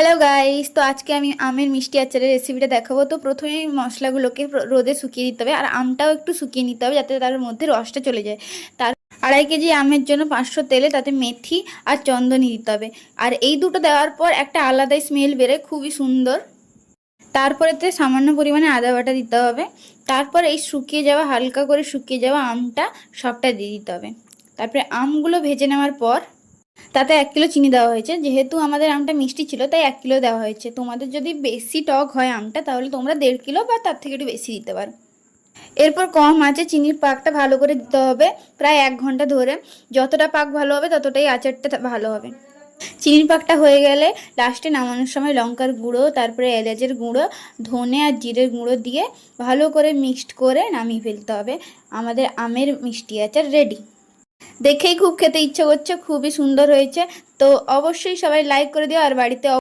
Hello guys, তো আজকে আমি আমের মিষ্টি আচারের রেসিপিটা দেখাবো। তো প্রথমেই মশলাগুলোকে রোদে শুকিয়ে দিতে হবে, আর আমটাও একটু শুকিয়ে নিতে হবে যাতে তার মধ্যে রসটা চলে যায়। তার 2.5 কেজি আমের জন্য 500 তেলে তাতে মেথি আর চন্দনী দিতে হবে। আর এই দুটো দেওয়ার পর একটা আলাদাই স্মেল বেরোয়, খুবই সুন্দর। তারপরেতে সামান্য পরিমাণে আদা বাটা দিতে হবে। তারপর এই শুকিয়ে যাওয়া, হালকা করে শুকিয়ে যাওয়া আমটা সবটা দিয়ে দিতে হবে। তারপরে আমগুলো ভেজে নেওয়ার পর তাতে 1 কিলো চিনি দেওয়া হয়েছে। যেহেতু আমাদের আমটা মিষ্টি ছিল তাই 1 কিলো দেওয়া হয়েছে। তোমাদের যদি বেশি টক হয় আমটা, তাহলে তোমরা 1.5 কিলো বা তার থেকে একটু বেশি দিতে পারো। এরপর কম আঁচে চিনির পাকটা ভালো করে দিতে হবে, প্রায় 1 ঘন্টা ধরে। যতটা পাক ভালো হবে ততটাই আচারটা ভালো হবে। চিনির পাকটা হয়ে গেলে লাস্টে নামানোর সময় লঙ্কার গুঁড়ো, তারপরে এলাচের গুঁড়ো, ধনে আর জিরের গুঁড়ো দিয়ে ভালো করে মিক্সড করে নামিয়ে ফেলতে হবে। আমাদের আমের মিষ্টি আচার রেডি। দেখেই খুব খেতে ইচ্ছে করছে, খুবই সুন্দর হয়েছে। তো অবশ্যই সবাই লাইক করে দিও, আর বাড়িতে